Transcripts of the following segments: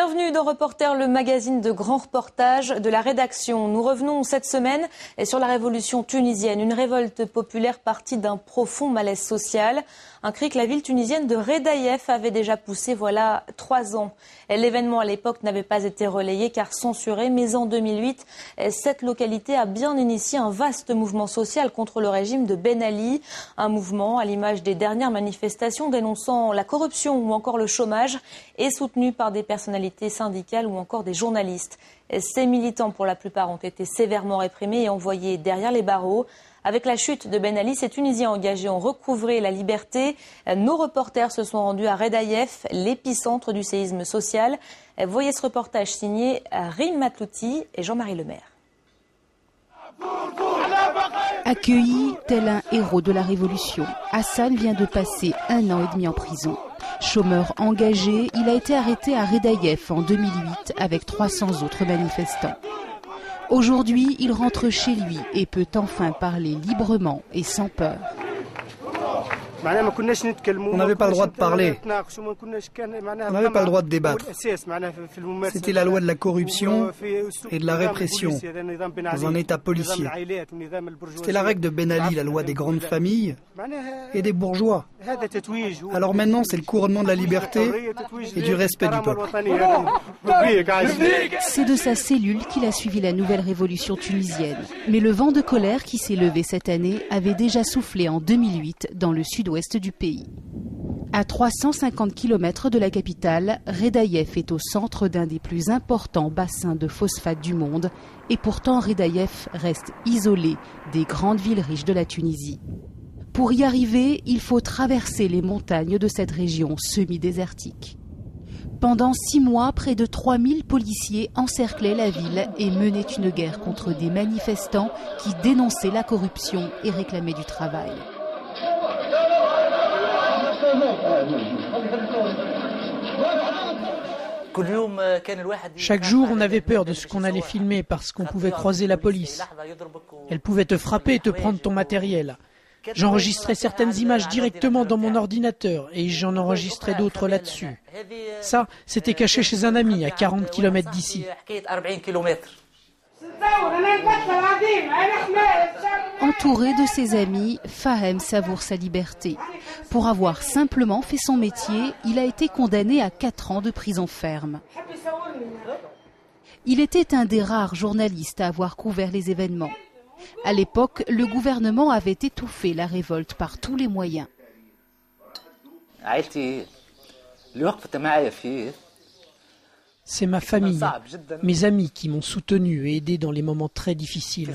Bienvenue dans Reporter, le magazine de grands reportages de la rédaction. Nous revenons cette semaine sur la révolution tunisienne, une révolte populaire partie d'un profond malaise social. Un cri que la ville tunisienne de Redaïef avait déjà poussé voilà 3 ans. L'événement à l'époque n'avait pas été relayé car censuré, mais en 2008, cette localité a bien initié un vaste mouvement social contre le régime de Ben Ali. Un mouvement à l'image des dernières manifestations dénonçant la corruption ou encore le chômage et soutenu par des personnalités syndicales ou encore des journalistes. Ces militants, pour la plupart, ont été sévèrement réprimés et envoyés derrière les barreaux. Avec la chute de Ben Ali, ces Tunisiens engagés ont recouvré la liberté. Nos reporters se sont rendus à Redaïef, l'épicentre du séisme social. Voyez ce reportage signé Rim Matlouti et Jean-Marie Lemaire. Accueilli tel un héros de la Révolution, Hassan vient de passer 1 an et demi en prison. Chômeur engagé, il a été arrêté à Redaïef en 2008 avec 300 autres manifestants. Aujourd'hui, il rentre chez lui et peut enfin parler librement et sans peur. On n'avait pas le droit de parler, on n'avait pas le droit de débattre. C'était la loi de la corruption et de la répression dans un état policier. C'était la règle de Ben Ali, la loi des grandes familles et des bourgeois. Alors maintenant, c'est le couronnement de la liberté et du respect du peuple. C'est de sa cellule qu'il a suivi la nouvelle révolution tunisienne. Mais le vent de colère qui s'est levé cette année avait déjà soufflé en 2008 dans le sud-ouest du pays. À 350 km de la capitale, Redaïef est au centre d'un des plus importants bassins de phosphate du monde et pourtant Redaïef reste isolé des grandes villes riches de la Tunisie. Pour y arriver, il faut traverser les montagnes de cette région semi-désertique. Pendant 6 mois, près de 3000 policiers encerclaient la ville et menaient une guerre contre des manifestants qui dénonçaient la corruption et réclamaient du travail. Chaque jour, on avait peur de ce qu'on allait filmer parce qu'on pouvait croiser la police. Elle pouvait te frapper et te prendre ton matériel. J'enregistrais certaines images directement dans mon ordinateur et j'en enregistrais d'autres là-dessus. Ça, c'était caché chez un ami à 40 km d'ici. Entouré de ses amis, Fahem savoure sa liberté. Pour avoir simplement fait son métier, il a été condamné à 4 ans de prison ferme. Il était un des rares journalistes à avoir couvert les événements. À l'époque, le gouvernement avait étouffé la révolte par tous les moyens. C'est ma famille, mes amis qui m'ont soutenu et aidé dans les moments très difficiles.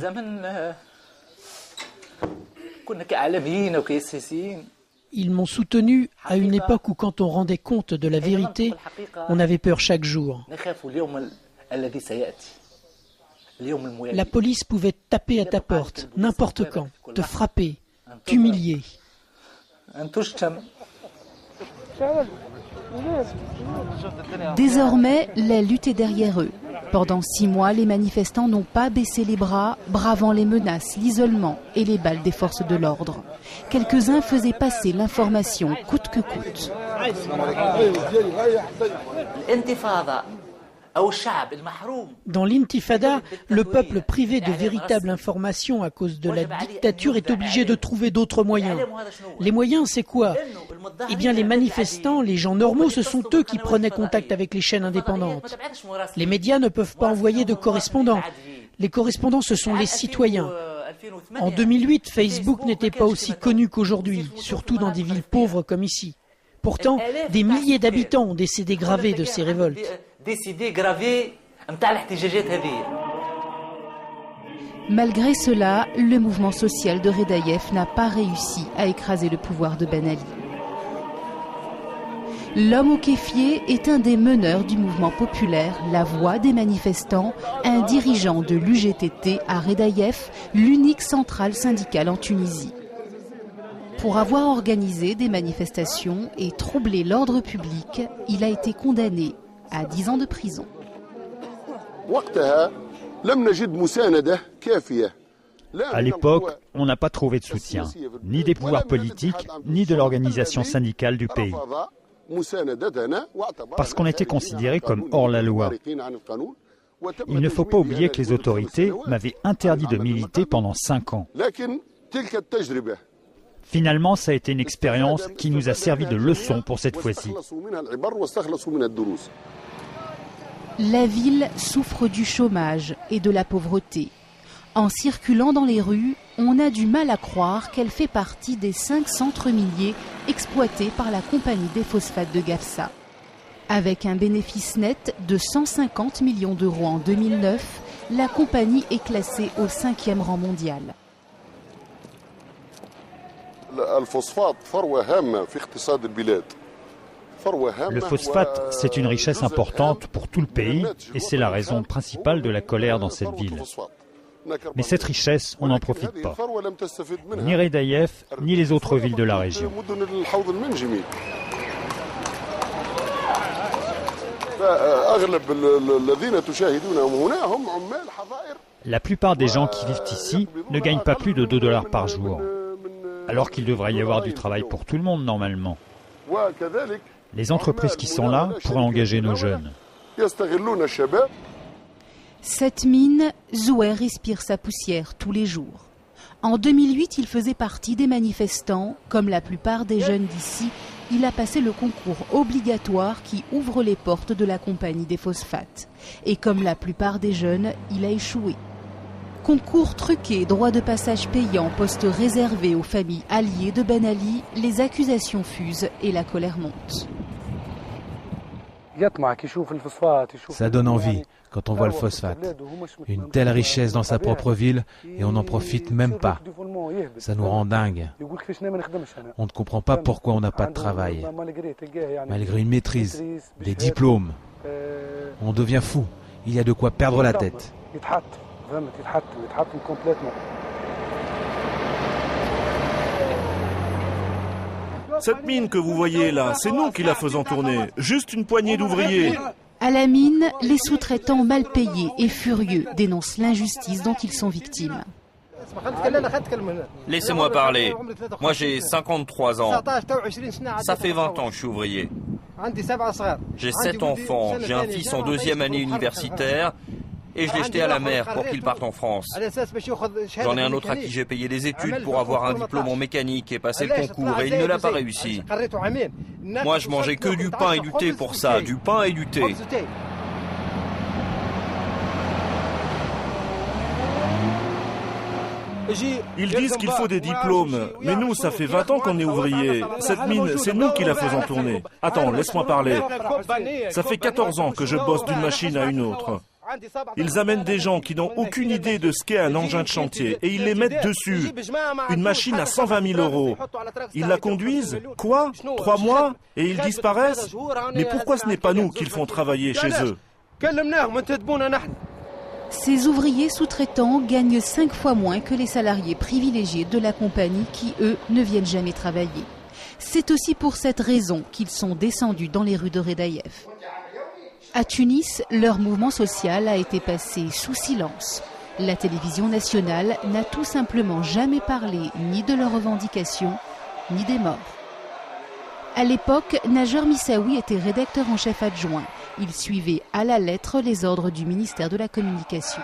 Ils m'ont soutenu à une époque où quand on rendait compte de la vérité, on avait peur chaque jour. La police pouvait taper à ta porte, n'importe quand, te frapper, t'humilier. Désormais, la lutte est derrière eux. Pendant 6 mois, les manifestants n'ont pas baissé les bras, bravant les menaces, l'isolement et les balles des forces de l'ordre. Quelques-uns faisaient passer l'information coûte que coûte. Dans l'intifada, le peuple privé de véritable information à cause de la dictature est obligé de trouver d'autres moyens. Les moyens, c'est quoi? Eh bien, les manifestants, les gens normaux, ce sont eux qui prenaient contact avec les chaînes indépendantes. Les médias ne peuvent pas envoyer de correspondants. Les correspondants, ce sont les citoyens. En 2008, Facebook n'était pas aussi connu qu'aujourd'hui, surtout dans des villes pauvres comme ici. Pourtant, des milliers d'habitants ont décédé gravés de ces révoltes. Malgré cela, le mouvement social de Redaïef n'a pas réussi à écraser le pouvoir de Ben Ali. L'homme au kéfier est un des meneurs du mouvement populaire, la voix des manifestants, un dirigeant de l'UGTT à Redaïef, l'unique centrale syndicale en Tunisie. Pour avoir organisé des manifestations et troublé l'ordre public, il a été condamné à 10 ans de prison. À l'époque, on n'a pas trouvé de soutien, ni des pouvoirs politiques, ni de l'organisation syndicale du pays. Parce qu'on était considérés comme hors la loi. Il ne faut pas oublier que les autorités m'avaient interdit de militer pendant 5 ans. Finalement, ça a été une expérience qui nous a servi de leçon pour cette fois-ci. La ville souffre du chômage et de la pauvreté. En circulant dans les rues, on a du mal à croire qu'elle fait partie des 5 centres miniers exploités par la compagnie des phosphates de Gafsa. Avec un bénéfice net de 150 millions d'euros en 2009, la compagnie est classée au 5e rang mondial. Le phosphate, c'est une richesse importante pour tout le pays et c'est la raison principale de la colère dans cette ville. Mais cette richesse, on n'en profite pas. Ni Redaïef, ni les autres villes de la région. La plupart des gens qui vivent ici ne gagnent pas plus de 2 $ par jour, alors qu'il devrait y avoir du travail pour tout le monde normalement. Les entreprises qui sont là pourraient engager nos jeunes. Cette mine, Zouer respire sa poussière tous les jours. En 2008, il faisait partie des manifestants. Comme la plupart des jeunes d'ici, il a passé le concours obligatoire qui ouvre les portes de la compagnie des phosphates. Et comme la plupart des jeunes, il a échoué. Concours truqué, droit de passage payant, poste réservé aux familles alliées de Ben Ali, les accusations fusent et la colère monte. Ça donne envie quand on voit le phosphate. Une telle richesse dans sa propre ville et on n'en profite même pas. Ça nous rend dingue. On ne comprend pas pourquoi on n'a pas de travail. Malgré une maîtrise, des diplômes, on devient fou. Il y a de quoi perdre la tête. Cette mine que vous voyez là, c'est nous qui la faisons tourner. Juste une poignée d'ouvriers. À la mine, les sous-traitants mal payés et furieux dénoncent l'injustice dont ils sont victimes. Laissez-moi parler. Moi j'ai 53 ans. Ça fait 20 ans que je suis ouvrier. J'ai 7 enfants. J'ai un fils en 2e année universitaire. Et je l'ai jeté à la mer pour qu'il parte en France. J'en ai un autre à qui j'ai payé des études pour avoir un diplôme en mécanique et passer le concours et il ne l'a pas réussi. Moi je mangeais que du pain et du thé pour ça, du pain et du thé. Ils disent qu'il faut des diplômes, mais nous, ça fait 20 ans qu'on est ouvriers. Cette mine, c'est nous qui la faisons tourner. Attends, laisse-moi parler. Ça fait 14 ans que je bosse d'une machine à une autre. Ils amènent des gens qui n'ont aucune idée de ce qu'est un engin de chantier et ils les mettent dessus. Une machine à 120 000 euros. Ils la conduisent, quoi 3 mois et ils disparaissent. Mais pourquoi ce n'est pas nous qu'ils font travailler chez eux? Ces ouvriers sous-traitants gagnent 5 fois moins que les salariés privilégiés de la compagnie qui, eux, ne viennent jamais travailler. C'est aussi pour cette raison qu'ils sont descendus dans les rues de Redaïef. À Tunis, leur mouvement social a été passé sous silence. La télévision nationale n'a tout simplement jamais parlé ni de leurs revendications, ni des morts. À l'époque, Najer Missaoui était rédacteur en chef adjoint. Il suivait à la lettre les ordres du ministère de la Communication.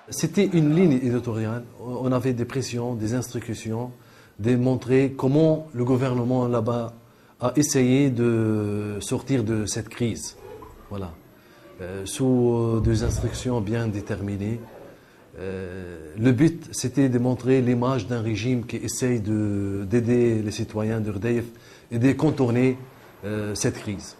C'était une ligne éditoriale. On avait des pressions, des instructions, de montrer comment le gouvernement là-bas a essayé de sortir de cette crise. Voilà. Sous des instructions bien déterminées. Le but, c'était de montrer l'image d'un régime qui essaye d'aider les citoyens de Redaïef et de contourner cette crise.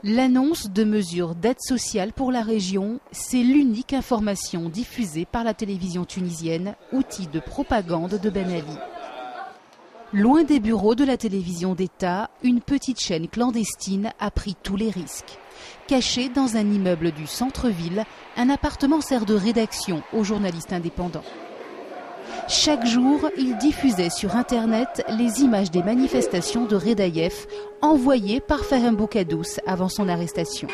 L'annonce de mesures d'aide sociale pour la région, c'est l'unique information diffusée par la télévision tunisienne, outil de propagande de Ben Ali. Loin des bureaux de la télévision d'État, une petite chaîne clandestine a pris tous les risques. Caché dans un immeuble du centre-ville, un appartement sert de rédaction aux journalistes indépendants. Chaque jour, il diffusait sur Internet les images des manifestations de Redaïef envoyées par Fahem Boukadous avant son arrestation.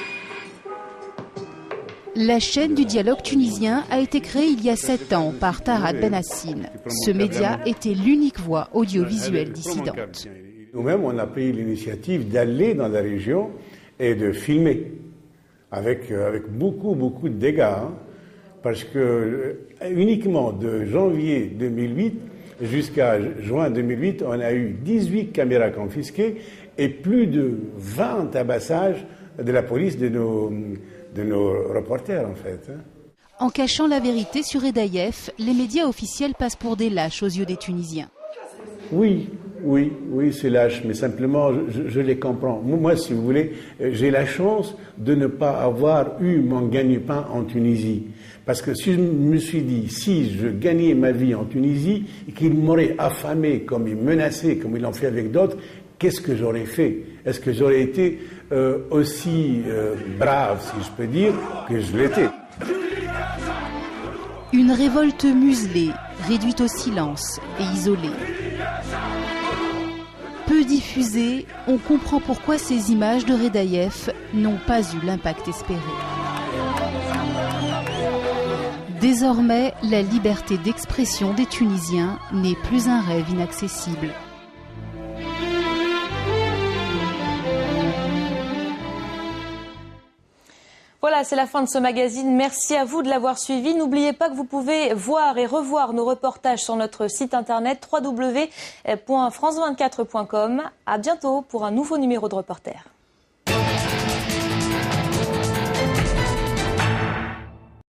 La chaîne du dialogue tunisien a été créée il y a 7 ans par Tarad Ben Hassine. Ce média était l'unique voix audiovisuelle dissidente. Nous-mêmes, on a pris l'initiative d'aller dans la région et de filmer avec beaucoup de dégâts. Hein, parce que uniquement de janvier 2008 jusqu'à juin 2008, on a eu 18 caméras confisquées et plus de 20 tabassages de la police de nos reporters, en fait. Hein. En cachant la vérité sur Hedaïef, les médias officiels passent pour des lâches aux yeux des Tunisiens. Oui, c'est lâche, mais simplement, je les comprends. Moi, si vous voulez, j'ai la chance de ne pas avoir eu mon gagne-pain en Tunisie. Parce que si je me suis dit, si je gagnais ma vie en Tunisie, et qu'ils m'auraient affamé, comme ils menaçaient, comme ils l'ont fait avec d'autres, qu'est-ce que j'aurais fait? Est-ce que j'aurais été aussi brave, si je peux dire, que je l'étais? Une révolte muselée, réduite au silence et isolée. Peu diffusée, on comprend pourquoi ces images de Hedaïef n'ont pas eu l'impact espéré. Désormais, la liberté d'expression des Tunisiens n'est plus un rêve inaccessible. Voilà, c'est la fin de ce magazine. Merci à vous de l'avoir suivi. N'oubliez pas que vous pouvez voir et revoir nos reportages sur notre site internet www.france24.com. À bientôt pour un nouveau numéro de Reporter.